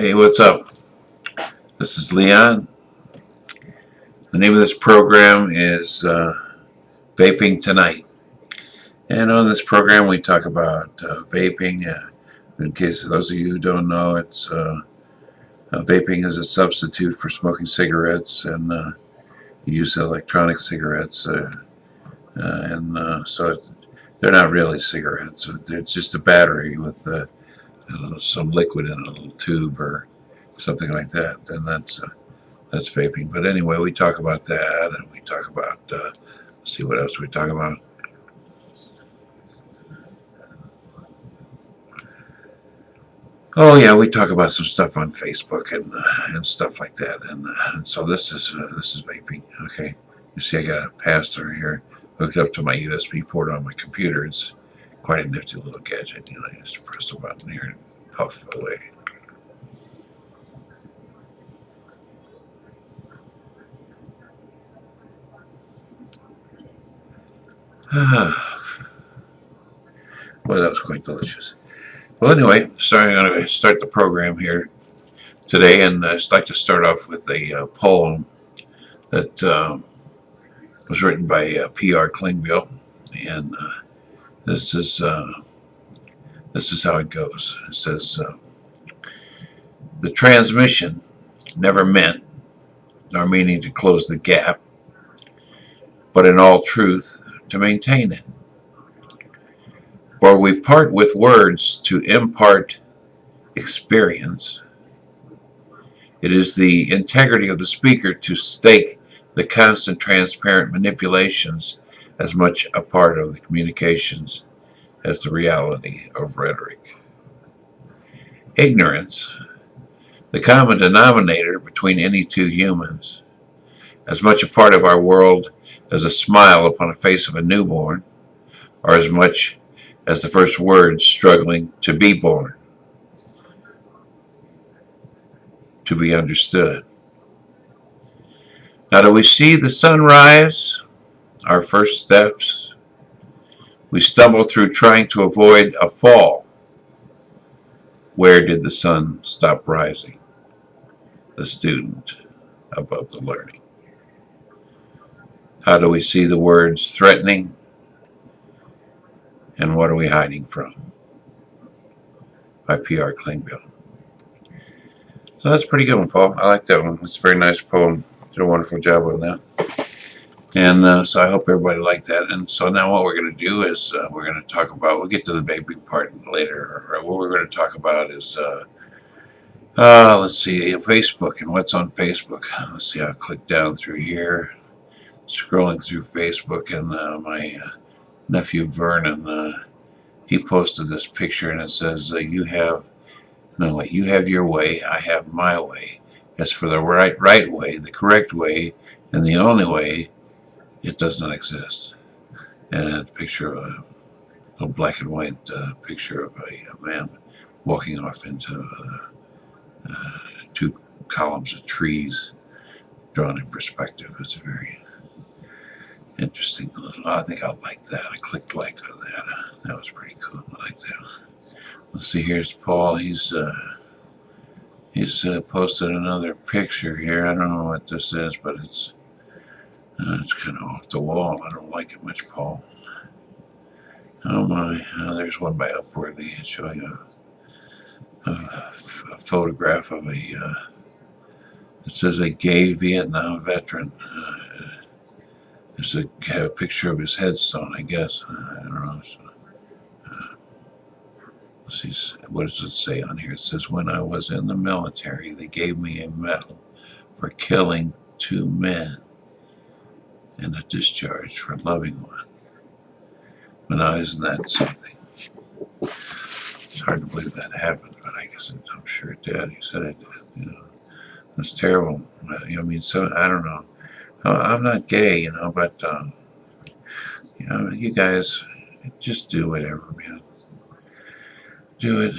Hey, what's up? This is Leon. The name of this program is Vaping Tonight. And on this program, we talk about vaping. In case of those of you who don't know, vaping is a substitute for smoking cigarettes and use electronic cigarettes. So they're not really cigarettes. They're just a battery with some liquid in a little tube or something like that. And that's vaping. But anyway, we talk about that, and we talk about, let's see what else we talk about. Oh yeah, we talk about some stuff on Facebook and stuff like that, and so this is vaping. Okay, you see, I got a pass-through here hooked up to my USB port on my computer. It's quite a nifty little gadget. You just press the button here and puff away. Well, that was quite delicious. Well, anyway, I'm going to start the program here today, and I'd like to start off with a poem that was written by P.R. Klingbeil, and this is how it goes. It says, "The transmission never meant, nor meaning to close the gap, but in all truth to maintain it. For we part with words to impart experience. It is the integrity of the speaker to stake the constant transparent manipulations as much a part of the communications as the reality of rhetoric. Ignorance, the common denominator between any two humans, as much a part of our world as a smile upon the face of a newborn, or as much as the first words struggling to be born, to be understood. Now, do we see the sunrise, our first steps? We stumble through trying to avoid a fall. Where did the sun stop rising? The student above the learning. How do we see the words threatening? And what are we hiding from? By P.R. Klingbeil. So that's a pretty good one, Paul. I like that one. It's a very nice poem. Did a wonderful job on that. And so I hope everybody liked that. And so now what we're going to do is we're going to talk about, we'll get to the vaping part later. What we're going to talk about is, let's see, Facebook and what's on Facebook. Let's see, I'll click down through here, scrolling through Facebook, and my nephew Vernon, he posted this picture, and it says, you have your way, I have my way. As for the right way, the correct way, and the only way, it does not exist. And a picture of a black and white picture of a man walking off into two columns of trees drawn in perspective. It's very interesting. I think I like that. I clicked like on that. That was pretty cool. I like that. Let's see. Here's Paul. He's posted another picture here. I don't know what this is, but it's kind of off the wall. I don't like it much, Paul. Oh my! There's one by Upworthy showing a photograph of it says a gay Vietnam veteran. There's a picture of his headstone, I guess. I don't know. So, let's see, what does it say on here? It says, when I was in the military, they gave me a medal for killing 2 men and a discharge for loving one. But now, isn't that something? It's hard to believe that happened, but I guess I'm sure it did. He said it did. That's terrible. I mean, so I don't know. I'm not gay, but you guys just do whatever, man. Do it.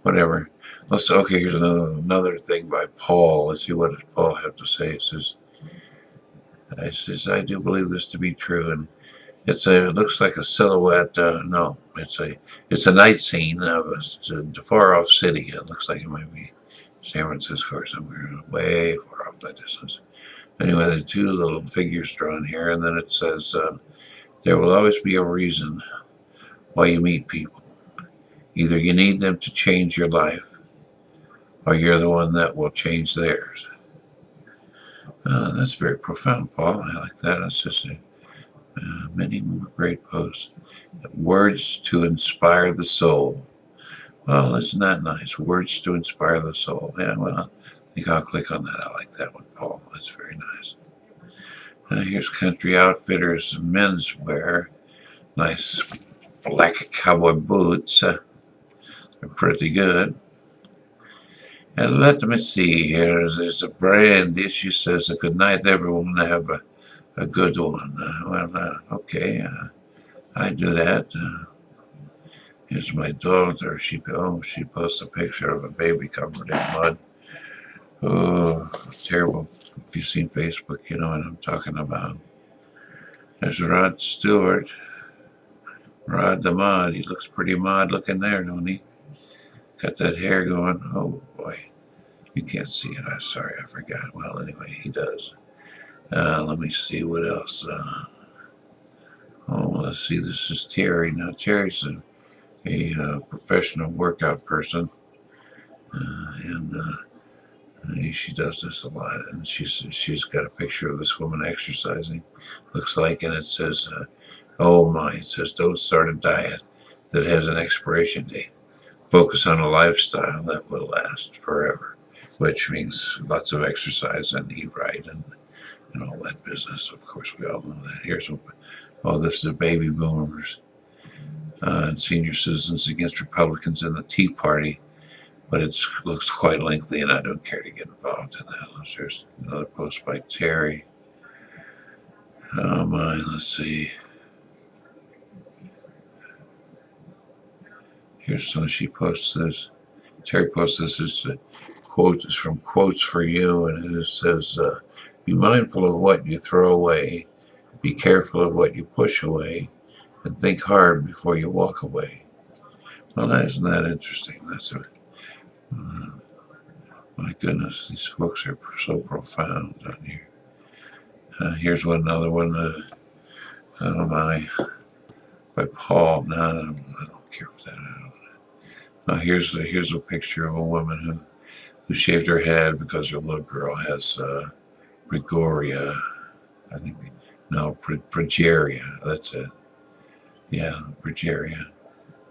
Whatever. Okay, here's another thing by Paul. Let's see what does Paul have to say. It says, I do believe this to be true, and It looks like a silhouette. No, it's a night scene of a far off city. It looks like it might be San Francisco or somewhere way far off that distance. Anyway, there are two little figures drawn here, and then it says, "There will always be a reason why you meet people. Either you need them to change your life, or you're the one that will change theirs." That's very profound, Paul. I like that. It's just many more great posts. Words to inspire the soul. Well, isn't that nice? Words to inspire the soul. Yeah, well, I think I'll click on that. I like that one, Paul. That's very nice. Here's Country Outfitters menswear. Nice black cowboy boots. They're pretty good. And let me see here. There's a Brandy. She says, "Good night, everyone. Have a good one." Okay. I do that. Here's my daughter. She posts a picture of a baby covered in mud. Oh, terrible. If you've seen Facebook, you know what I'm talking about. There's Rod Stewart. Rod the Mod. He looks pretty mod looking there, don't he? Got that hair going. Oh, boy. You can't see it. I'm sorry, I forgot. Well, anyway, he does. Let me see what else. Let's see. This is Terry. Now, Terry's a professional workout person. And she does this a lot, and she's got a picture of this woman exercising, looks like, and it says, "Oh my!" It says, "Don't start a diet that has an expiration date. Focus on a lifestyle that will last forever," which means lots of exercise and eat right and all that business. Of course, we all know that. This is the baby boomers and senior citizens against Republicans in the Tea Party. But it looks quite lengthy, and I don't care to get involved in that. There's another post by Terry. Oh my, let's see. Here's some. She posts this. Terry posts this. It's a quote. It's from Quotes for You, and it says, "Be mindful of what you throw away. Be careful of what you push away, and think hard before you walk away." Well, isn't that interesting? My goodness, these books are so profound on here. Here's another one. Oh my, by Paul. No, I don't care for that. Here's a picture of a woman who shaved her head because her little girl has Gregoria. I think progeria. That's it. Yeah, progeria,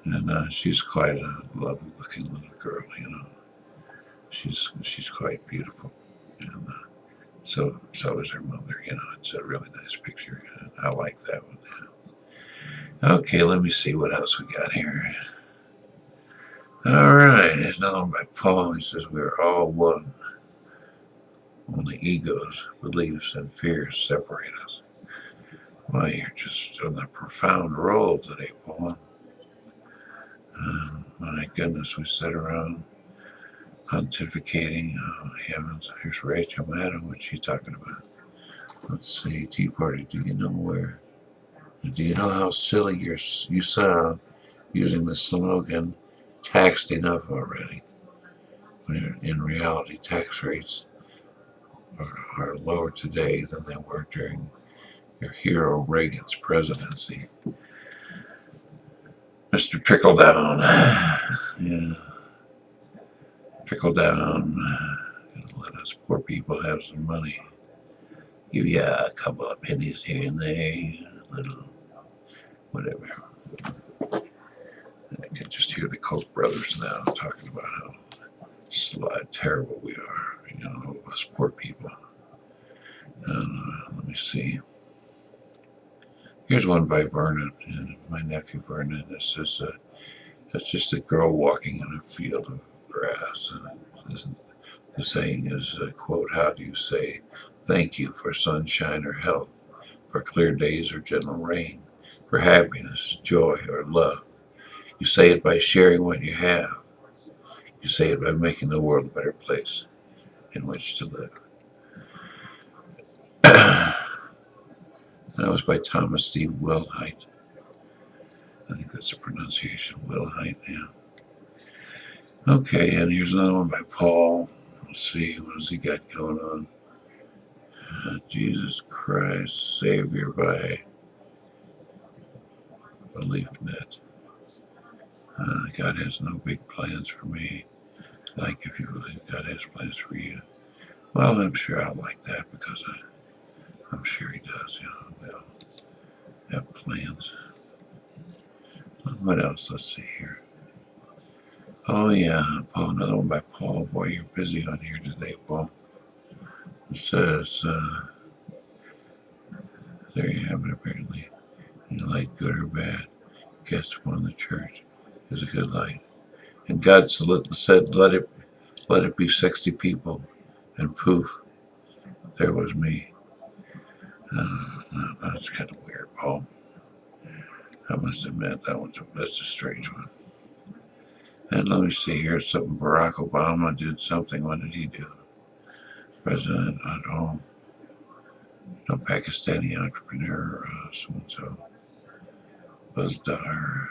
and she's quite a lovely-looking little girl. You know, she's quite beautiful, and so is her mother. You know, it's a really nice picture. I like that one. Okay, let me see what else we got here. All right, there's another one by Paul. He says, "We're all one. Only egos, beliefs, and fears separate us." Well, you're just on a profound roll today, Paul. My goodness, we sit around pontificating. Oh, heavens. Here's Rachel Maddow. What's she talking about? Let's see. Tea Party. Do you know how silly you sound using the slogan, "Taxed enough already"? When in reality, tax rates are lower today than they were during your hero Reagan's presidency. Mr. Trickle Down. Yeah. Trickle down. Let us poor people have some money. Give you a couple of pennies here and there, little whatever. I can just hear the Koch brothers now talking about how terrible we are, you know, us poor people. Let me see. Here's one by Vernon, my nephew Vernon. It says, "That's just a girl walking in a field of grass." And the saying is, quote, "How do you say thank you for sunshine or health, for clear days or gentle rain, for happiness, joy, or love? You say it by sharing what you have. You say it by making the world a better place in which to live." That was by Thomas D. Wilhite. I think that's the pronunciation, Wilhite, yeah. Okay, and here's another one by Paul. Let's see, what has he got going on? Jesus Christ, Savior by BeliefNet. God has no big plans for me. Like if you believe God has plans for you. Well, I'm sure I'll like that because I'm sure he does, we all have plans. What else? Let's see here. Oh, yeah, Paul, another one by Paul. Boy, you're busy on here today, Paul. It says, there you have it, apparently. Any light, good or bad, cast upon the church is a good light. And God said, let it be 60 people. And poof, there was me. That's kind of weird, Paul. I must admit, that's a strange one. And let me see here, something Barack Obama did something. What did he do? President at home. No Pakistani entrepreneur, so-and-so. Buzdar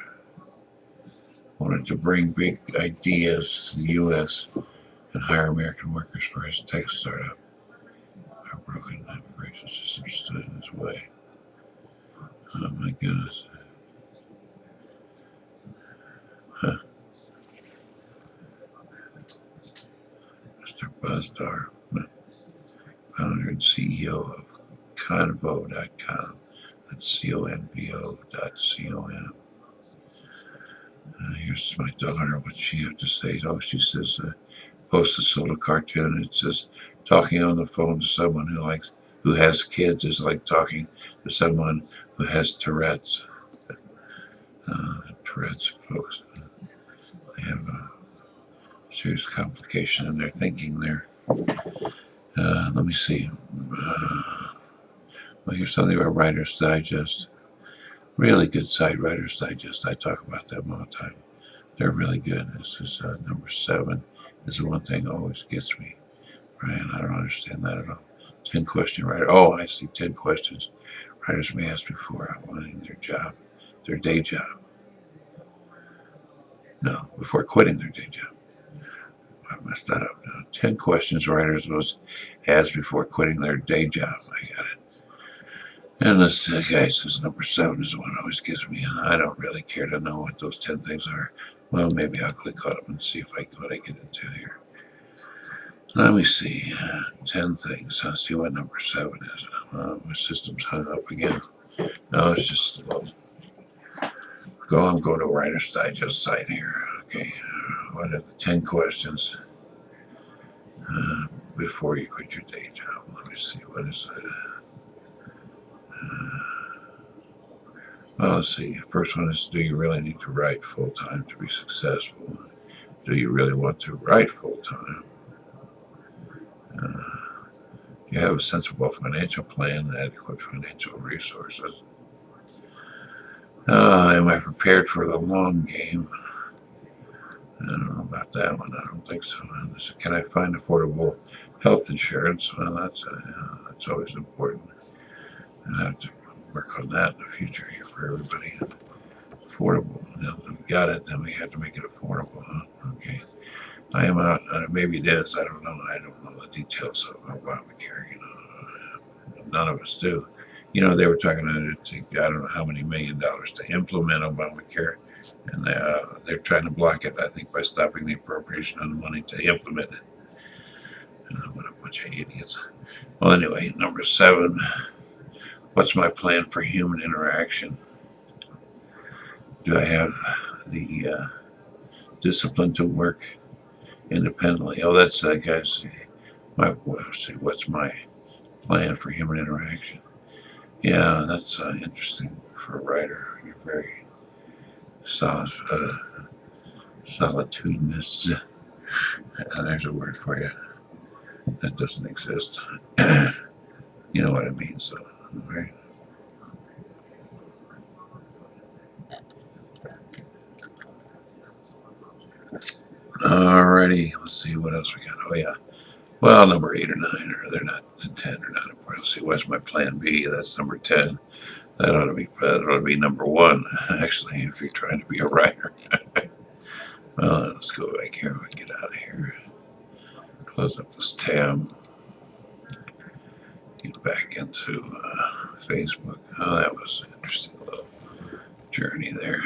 wanted to bring big ideas to the U.S. and hire American workers for his tech startup. Our broken immigration system stood in his way. Oh my goodness. Huh. Mr. Buzdar, founder and CEO of Convo.com. That's CONVO.com. Here's my daughter, what she have to say. Oh, she says, post this little cartoon. It says, talking on the phone to someone who has kids is like talking to someone who has Tourette's. Tourette's, folks, they have a serious complication in their thinking there. Let me see. Well, here's something about Writer's Digest. Really good site, Writer's Digest. I talk about them all the time. They're really good. This is number 7. This is the one thing that always gets me. Brian, I don't understand that at all. 10 question writer. Oh, I see. 10 questions writers may ask before outlining their day job. No, before quitting their day job. I messed that up. No, 10 questions writers must ask before quitting their day job. I got it. And this guy says number 7 is the one that always gives me, and I don't really care to know what those 10 things are. Well, maybe I'll click on them and see what I get into here. Let me see. 10 things. Let's see what number 7 is. My system's hung up again. No, it's just slow. I'm going to Writer's Digest site here. Okay. What are the 10 questions before you quit your day job? Let me see. What is it? Well, let's see. First one is, do you really need to write full time to be successful? Do you really want to write full time? You have a sensible financial plan and adequate financial resources. Am I prepared for the long game? I don't know about that one. I don't think so. Can I find affordable health insurance? Well, that's always important. I have to work on that in the future here for everybody. Affordable. Now that we got it, then we have to make it affordable. Huh? Okay. I am out. Maybe it is. I don't know. I don't know the details of Obamacare. None of us do. They were talking to I don't know how many $1 million to implement Obamacare, and they're trying to block it, I think, by stopping the appropriation of the money to implement it. What a bunch of idiots. Well, anyway, number 7. What's my plan for human interaction? Do I have the discipline to work independently? Oh, that's guys. What's my plan for human interaction? Yeah, that's interesting for a writer. You're very solitudinous. There's a word for you that doesn't exist. You know what I mean, so, right? Alrighty, let's see what else we got. Oh, yeah. Well, number 8 or 9, or they're not 10, or not important. Let's see, what's my plan B? That's number 10. That ought to be number 1, actually, if you're trying to be a writer. Well, let's go back here. We get out of here. Close up this tab. Get back into Facebook. Oh, that was an interesting little journey there.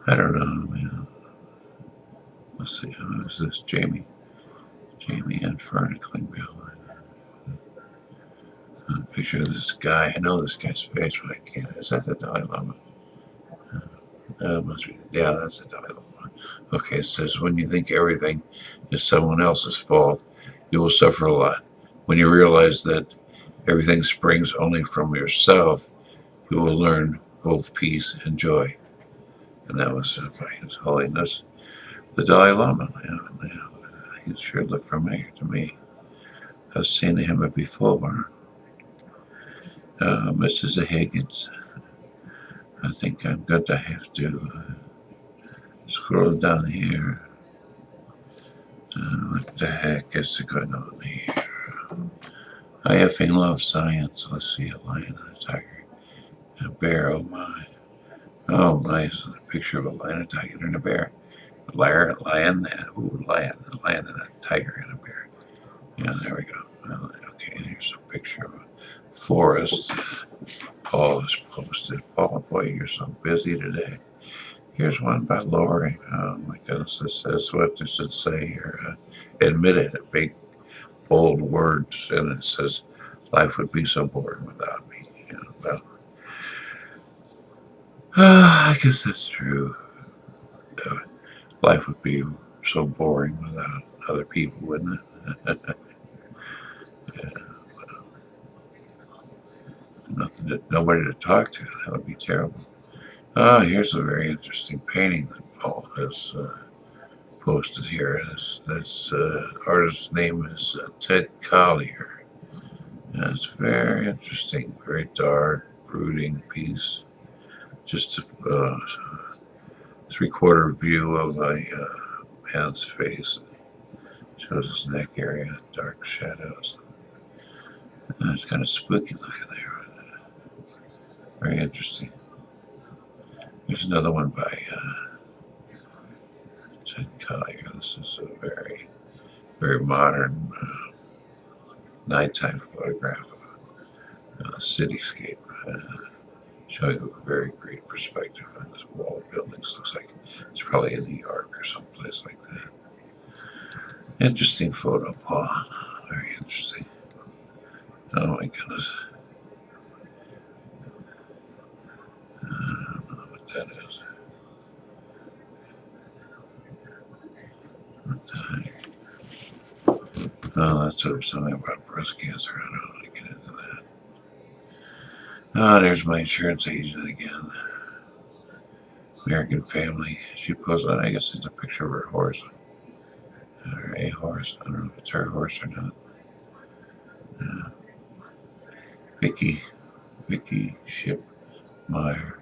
I don't know, man. Let's see, who is this? Jamie and Fern Klingbeil. Picture of this guy. I know this guy's face, but I can't. Is that the Dalai Lama? Must be. Yeah, that's the Dalai Lama. Okay, it says, when you think everything is someone else's fault, you will suffer a lot. When you realize that everything springs only from yourself, you will learn both peace and joy. And that was by His Holiness the Dalai Lama. He sure looked familiar to me. I've seen him before. Mrs. Higgins, I think I'm going to have to scroll down here. What the heck is going on here? I effing love science. Let's see, a lion and a tiger and a bear. Oh my. Oh, nice. A picture of a lion, a tiger, and a bear. A lion, and a tiger and a bear. Yeah, there we go. Okay, here's a picture of a forest. Paul has posted. Paul, boy, you're so busy today. Here's one by Lori. Oh my goodness, this says, what does it say here? Admit it, a big, bold words, and it says, life would be so boring without me. Well, I guess that's true. Life would be so boring without other people, wouldn't it? Yeah, well, nobody to talk to. That would be terrible. Here's a very interesting painting that Paul has posted here. This artist's name is Ted Collier. And it's very interesting, very dark, brooding piece. Just a 3/4 view of a man's face. Shows his neck area, dark shadows. And it's kind of spooky looking there. Very interesting. Here's another one by Ted Collier. This is a very, very modern nighttime photograph of a cityscape, showing a very great perspective on this wall of buildings. Looks like it's probably in New York or someplace like that. Interesting photo, Paul. Very interesting. Oh my goodness. I don't know what that is. What the heck? Oh, that's something about breast cancer. I don't want to get into that. Oh, there's my insurance agent again. American Family. She posted, I guess it's a picture of her horse. Or a horse. I don't know if it's her horse or not. Vicky Shipmeyer.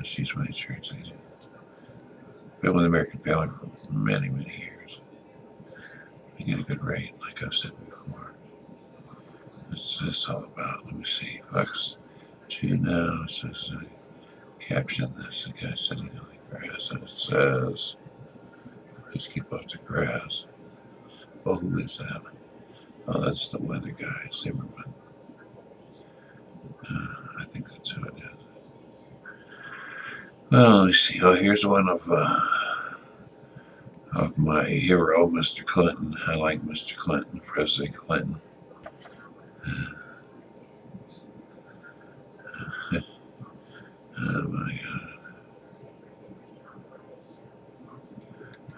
She's my insurance agent. Been with American Family for many, many years. You get a good rate, like I've said before. What's this all about? Let me see. Fox 2 now. It says, caption this. A guy sitting on the grass. And it says, please keep off the grass. Oh, who is that? Oh, that's the weather guy, Zimmerman. I think that's who it is. Well, let me see. Oh, here's one of my hero, Mr. Clinton. I like Mr. Clinton, President Clinton. Oh my God.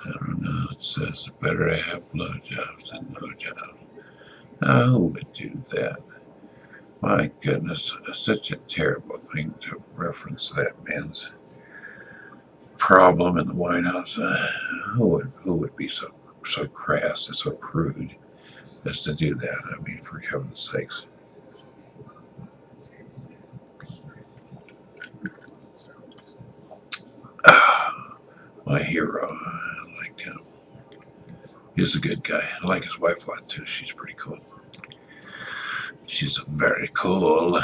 I don't know. It says better to have blowjobs than no jobs. Now, who would do that? My goodness, such a terrible thing to reference that man's problem in the White House. Who would be so crass and so crude as to do that? I mean, for heaven's sakes. My hero. I liked him. He's a good guy. I like his wife a lot too. She's pretty cool. She's very cool.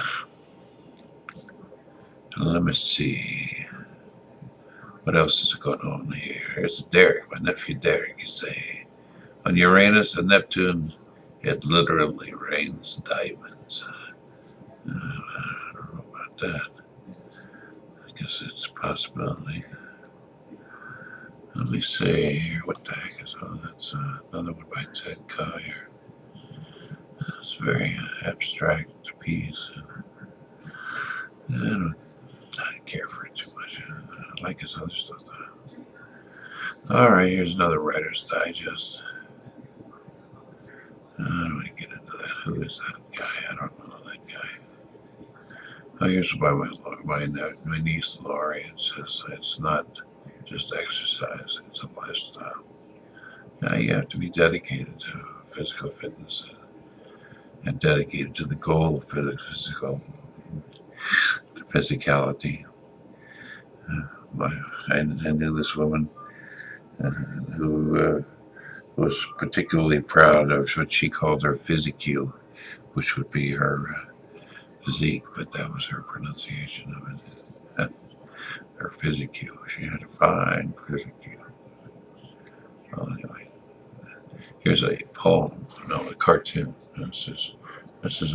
Let me see. What else is going on here? Here's Derek, my nephew Derek. You say, on Uranus and Neptune, it literally rains diamonds. I don't know about that. I guess it's a possibility. Let me see here. What the heck is all that's another one by Ted Collier. It's very abstract piece. I don't care for it too much. I like his other stuff though. Alright, here's another Writer's Digest. I don't want to get into that. Who is that guy? I don't know that guy. Oh, here's by my niece Lori. It says it's not just exercise, it's a lifestyle. Now you have to be dedicated to physical fitness and dedicated to the goal of physicality. I knew this woman who was particularly proud of what she called her physique, which would be her physique, but that was her pronunciation of it. Her physique. She had a fine physique. Well, anyway, here's a poem, no, a cartoon. This is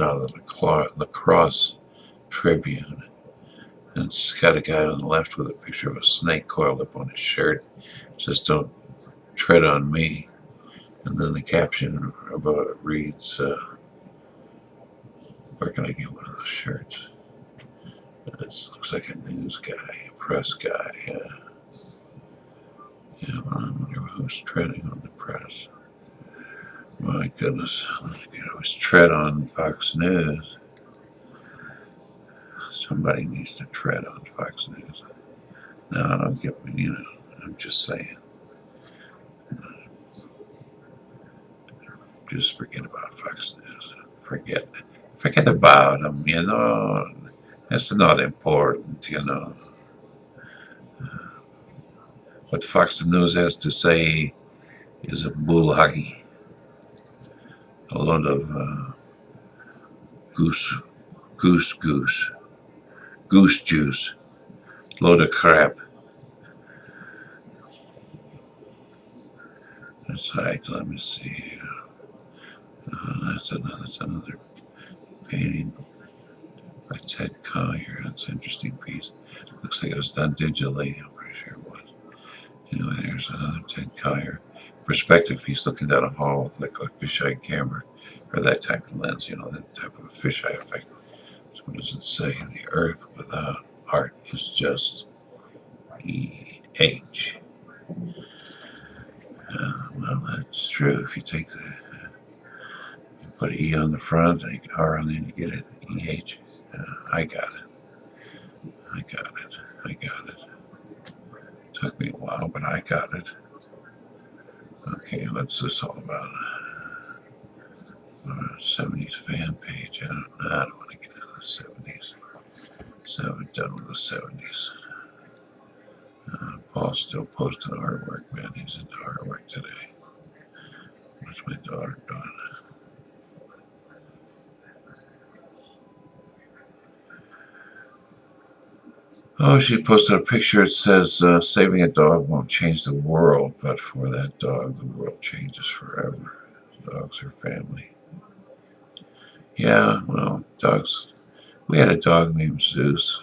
out of the Lacrosse Tribune. And it's got a guy on the left with a picture of a snake coiled up on his shirt. It says, "Don't tread on me." And then the caption above it reads, where can I get one of those shirts? This looks like a news guy, a press guy. Yeah, well, I wonder who's treading on the press. My goodness, it was tread on Fox News. Somebody needs to tread on Fox News. No, I don't get me, I'm just saying. Just forget about Fox News. Forget about them, It's not important, What Fox News has to say is a bull hockey. A lot of goose juice, load of crap. That's right. Let me see. That's another painting by Ted Collier. That's an interesting piece. Looks like it was done digitally. I'm pretty sure it was. Anyway, there's another Ted Collier perspective piece looking down a hall with like a fisheye camera or that type of lens. That type of fisheye effect. So what does it say? The Earth without art is just EH. Well, that's true. If you take you put E on the front and R on the end, you get it EH. I got it. Took me a while, but I got it. Okay, what's this all about? 70s fan page. I don't want to get into the 70s. So I'm done with the 70s. Paul's still posting artwork, man. He's into artwork today. What's my daughter doing? Oh, she posted a picture. It says, saving a dog won't change the world, but for that dog, the world changes forever. Dogs are family. Yeah, well, dogs. We had a dog named Zeus.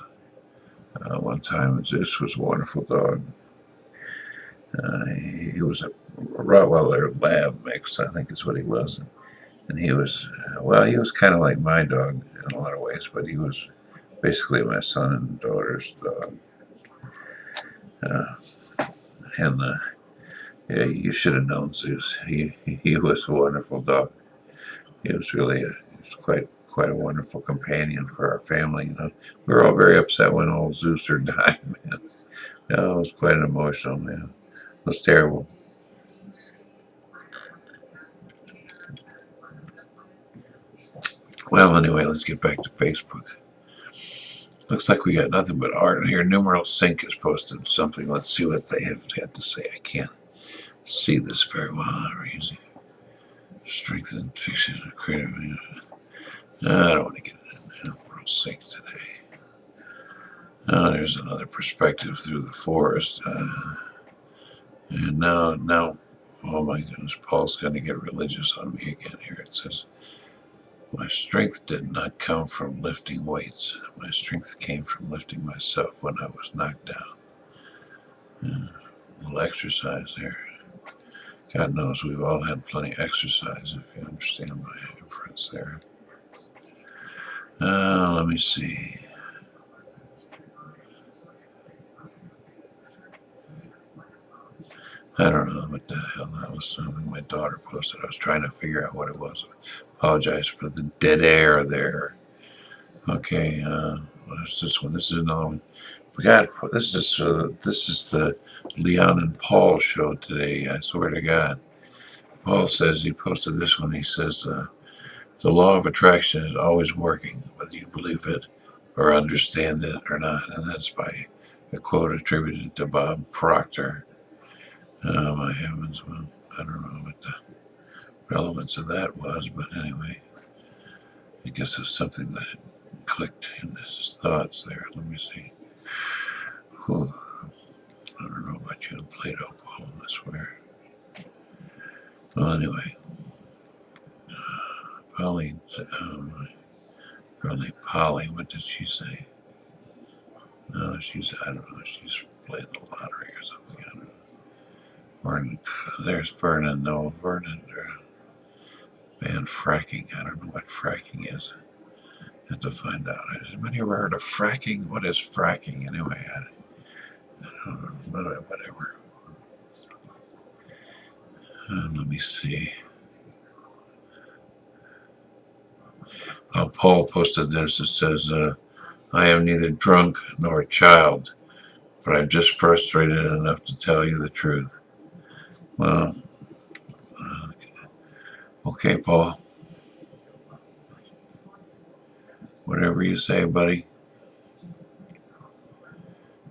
One time, Zeus was a wonderful dog. He was a Rottweiler Lab mix, I think is what he was. And he was, he was kind of like my dog in a lot of ways, but he was basically my son and daughter's dog. Yeah, you should have known Zeus. He was a wonderful dog. He was really quite a wonderful companion for our family. We were all very upset when old Zeus died, man. Yeah, it was quite an emotional, man. It was terrible. Well, anyway, let's get back to Facebook. Looks like we got nothing but art here. Numeral Sync has posted something. Let's see what they have had to say. I can't see this very well. Easy. Strength and fiction and creative. I don't want to get into Numeral Sync today. Oh, there's another perspective through the forest. And now, oh my goodness, Paul's going to get religious on me again here. It says, my strength did not come from lifting weights. My strength came from lifting myself when I was knocked down. A little exercise there. God knows we've all had plenty of exercise, if you understand my inference there. Let me see. I don't know what the hell that was. Something my daughter posted. I was trying to figure out what it was. Apologize for the dead air there. Okay, what's this one? This is another one. Forgot. This is the Leon and Paul show today. I swear to God. Paul says he posted this one. He says the law of attraction is always working, whether you believe it or understand it or not. And that's by a quote attributed to Bob Proctor. Oh my heavens! Well, I don't know what the relevance of that was, but anyway, I guess it's something that clicked in his thoughts there. Let me see. Whew. I don't know about you and Plato, Paul, I swear. Well, anyway, Polly, girl named Polly, what did she say? No, I don't know, she's playing the lottery or something. I don't know. Vernon, there's Vernon, no, Vernon, man, fracking. I don't know what fracking is. I have to find out. Has anybody ever heard of fracking? What is fracking anyway? I don't know, whatever. Let me see. Paul posted this. It says, I am neither drunk nor a child, but I'm just frustrated enough to tell you the truth. Well, okay, Paul. Whatever you say, buddy.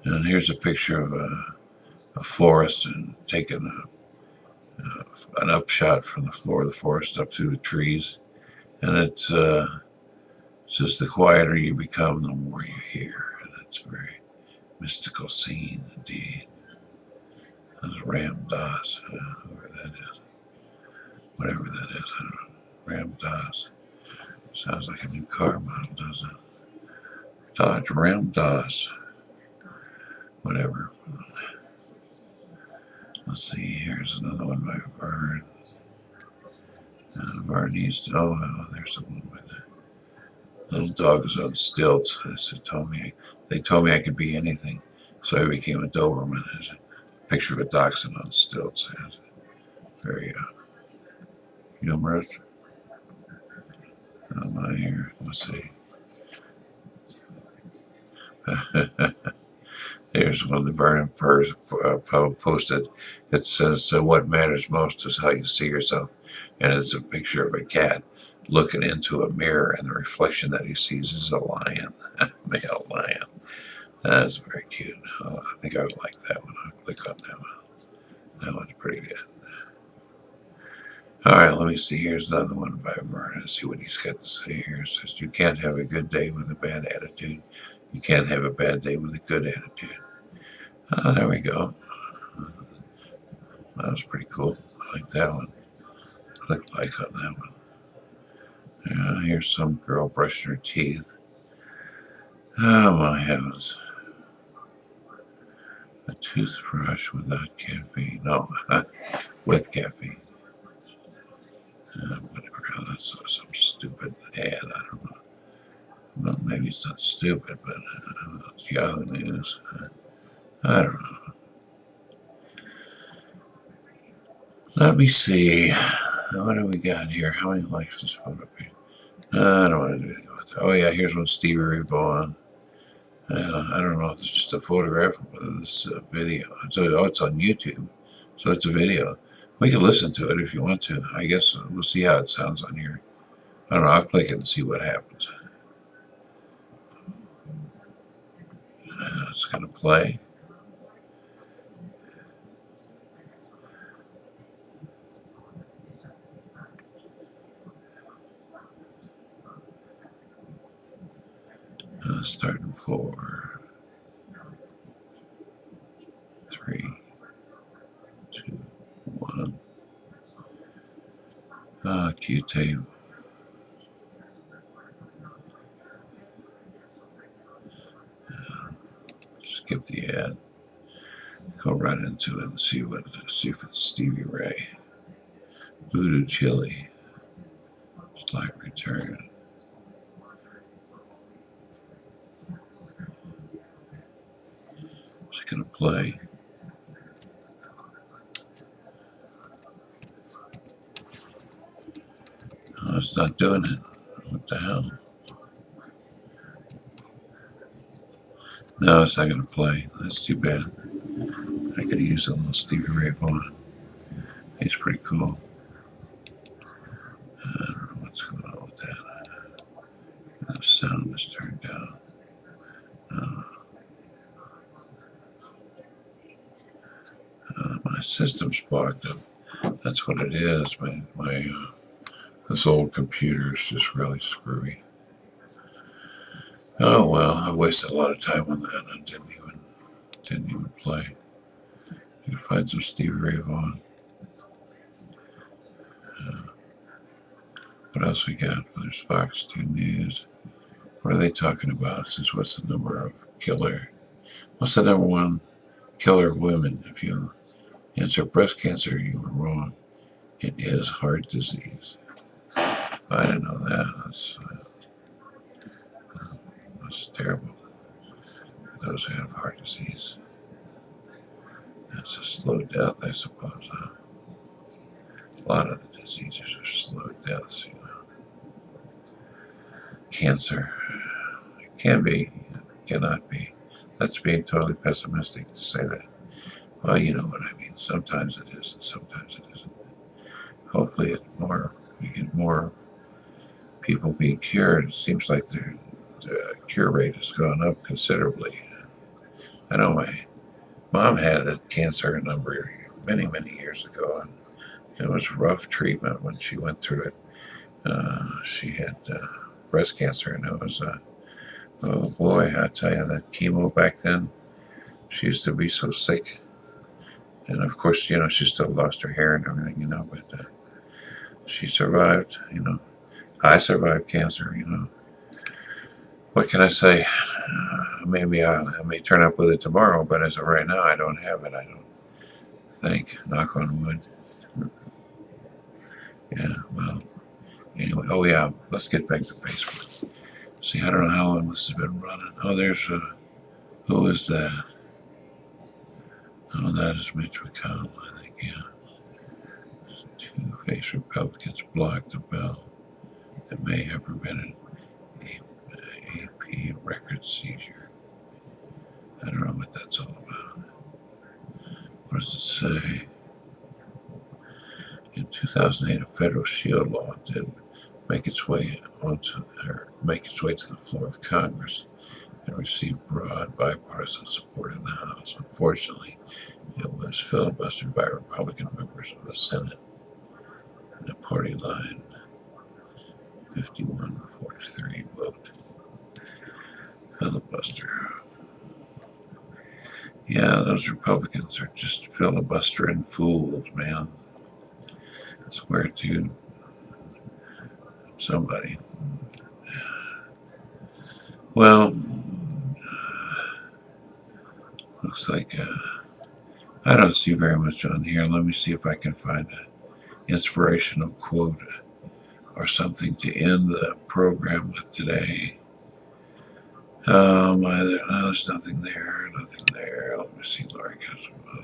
And here's a picture of a forest and taking an upshot from the floor of the forest up to the trees. And it says, the quieter you become, the more you hear. And it's a very mystical scene indeed. That's Ram Dass, whoever that is. Whatever that is, I don't know. Ram Dass. Sounds like a new car model, doesn't it? Dodge Ram Dass. Whatever. Let's see, here's another one by Vern. Vern East. Oh, there's someone with it. Little dog is on stilts. They told me I could be anything, so I became a Doberman. There's a picture of a dachshund on stilts. Very humorous. My here. Let's see. Here's one the Vernon posted. It says, what matters most is how you see yourself. And it's a picture of a cat looking into a mirror, and the reflection that he sees is a lion, a male lion. That's very cute. I think I would like that one. I'll click on that one. That one's pretty good. All right, let me see. Here's another one by Vernon. Let's see what he's got to say here. It says, you can't have a good day with a bad attitude. You can't have a bad day with a good attitude. There we go. That was pretty cool. I like that one. Click like on that one. Here's some girl brushing her teeth. Oh my heavens. A toothbrush without caffeine. No, with caffeine. Whatever. That's some stupid ad. I don't know. Well, maybe it's not stupid, but it's Yahoo News. I don't know. Let me see. What do we got here? How many likes this photo page? I don't want to do anything about that. Oh, yeah, here's one Stevie Ray Vaughan. I don't know if it's just a photograph of this video. It's on YouTube, so it's a video. We can listen to it if you want to. I guess we'll see how it sounds on here. I don't know. I'll click it and see what happens. It's going to play. Starting 4, 3, 2, 1. Q-tape. Skip the ad. Go right into it and see if it's Stevie Ray. Voodoo Chili. Like return. It's gonna play. Oh, it's not doing it. What the hell? No, it's not gonna play. That's too bad. I could use a little Stevie Ray Vaughan. He's pretty cool. I don't know what's going on with that. The sound is turned down. My system's blocked up. That's what it is. This old computer is just really screwy. Oh well, I wasted a lot of time on that. I didn't even play. You can find some Stevie Ray Vaughan. What else we got? There's Fox 2 News. What are they talking about? Since what's the number of killer? What's the number one killer of women? If you answer breast cancer, you were wrong. It is heart disease. I didn't know that. That's terrible. Those who have heart disease. That's a slow death, I suppose. Huh? A lot of the diseases are slow deaths, you know. Cancer. It can be, cannot be. That's being totally pessimistic to say that. Well, you know what I mean. Sometimes it is and sometimes it isn't. Hopefully we get more people being cured. It seems like the cure rate has gone up considerably. I know my mom had a cancer many years ago, and it was rough treatment when she went through it. She had breast cancer, and it was oh boy, I tell you, that chemo back then, she used to be so sick. And of course, you know, she still lost her hair and everything, you know, but she survived, you know. I survived cancer, you know. What can I say? Maybe I may turn up with it tomorrow, but as of right now, I don't have it, I don't think. Knock on wood. Yeah, well, anyway. Oh, yeah, let's get back to Facebook. See, I don't know how long this has been running. Oh, there's who is that? Oh, that is Mitch McConnell, I think, yeah. Two-faced Republicans blocked a bill that may have prevented AP record seizure. I don't know what that's all about. What does it say? In 2008, a federal shield law did make its way to the floor of Congress and received broad bipartisan support in the House. Unfortunately, it was filibustered by Republican members of the Senate in a party line 51-43 vote. Filibuster. Yeah, those Republicans are just filibustering fools, man. I swear to somebody. Well, looks like I don't see very much on here. Let me see if I can find an inspirational quote or something to end the program with today. There's nothing there. Nothing there. Let me see. Like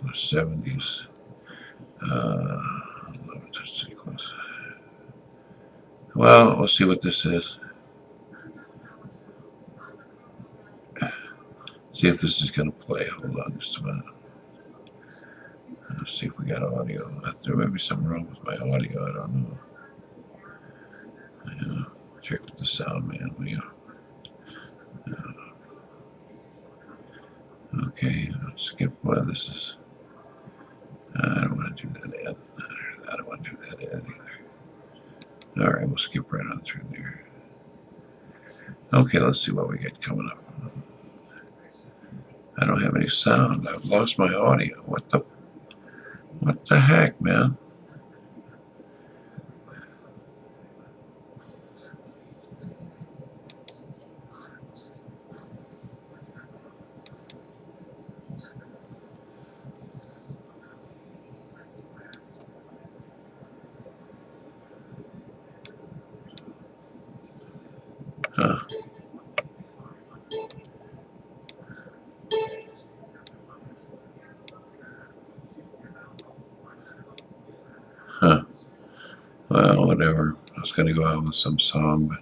the 70s. 11 touch sequence. Well, we'll see what this is. See if this is going to play. Hold on just a minute. Let's see if we got audio. There may be something wrong with my audio. I don't know. Yeah. Check with the sound man. Okay, let's skip what this is. I don't want to do that ad. I don't want to do that ad either. Alright, we'll skip right on through there. Okay, let's see what we get coming up. I don't have any sound. I've lost my audio. What the heck, man? Huh. Huh. Well, whatever. I was going to go out with some song, but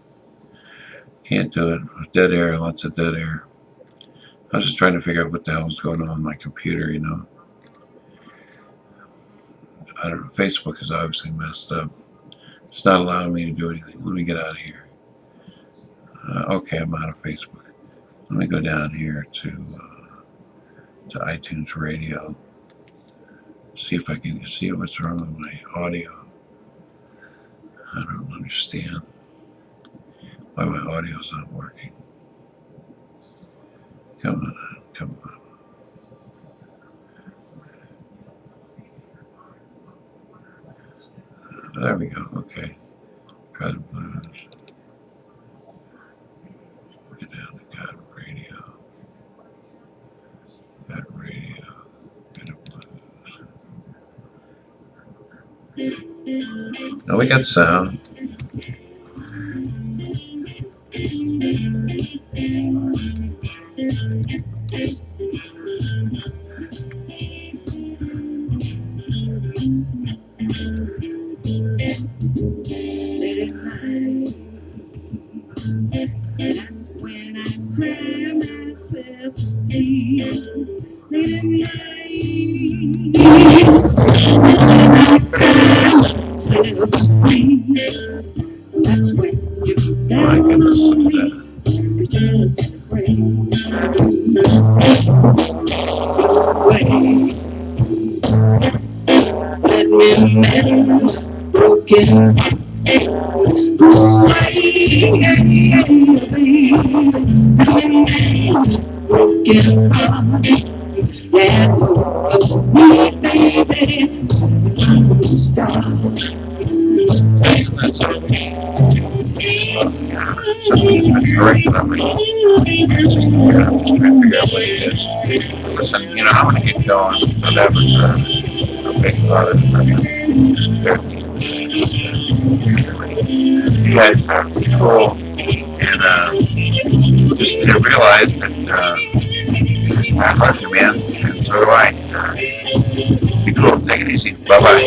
can't do it. Dead air, lots of dead air. I was just trying to figure out what the hell was going on with my computer, you know. I don't know. Facebook is obviously messed up. It's not allowing me to do anything. Let me get out of here. Okay, I'm out of Facebook. Let me go down here to iTunes Radio. See if I can see what's wrong with my audio. I don't understand why my audio's not working. Come on, come on. There we go. Okay. Try the blues. Get down to God Radio. God Radio. Get a blues. Now we got sound. That's when I cry myself to sleep. Late at night, that's when I cry myself to sleep. That's when you go down on me, pretend to pray. Away. Let me mend this broken heart. Broken heart, let go of me, baby. Stop. Listen, you know, I'm going to get going. So that was a big part of you guys are cool. And just to realize that I love you, man. And so do I. Be cool. Take it easy. Bye-bye.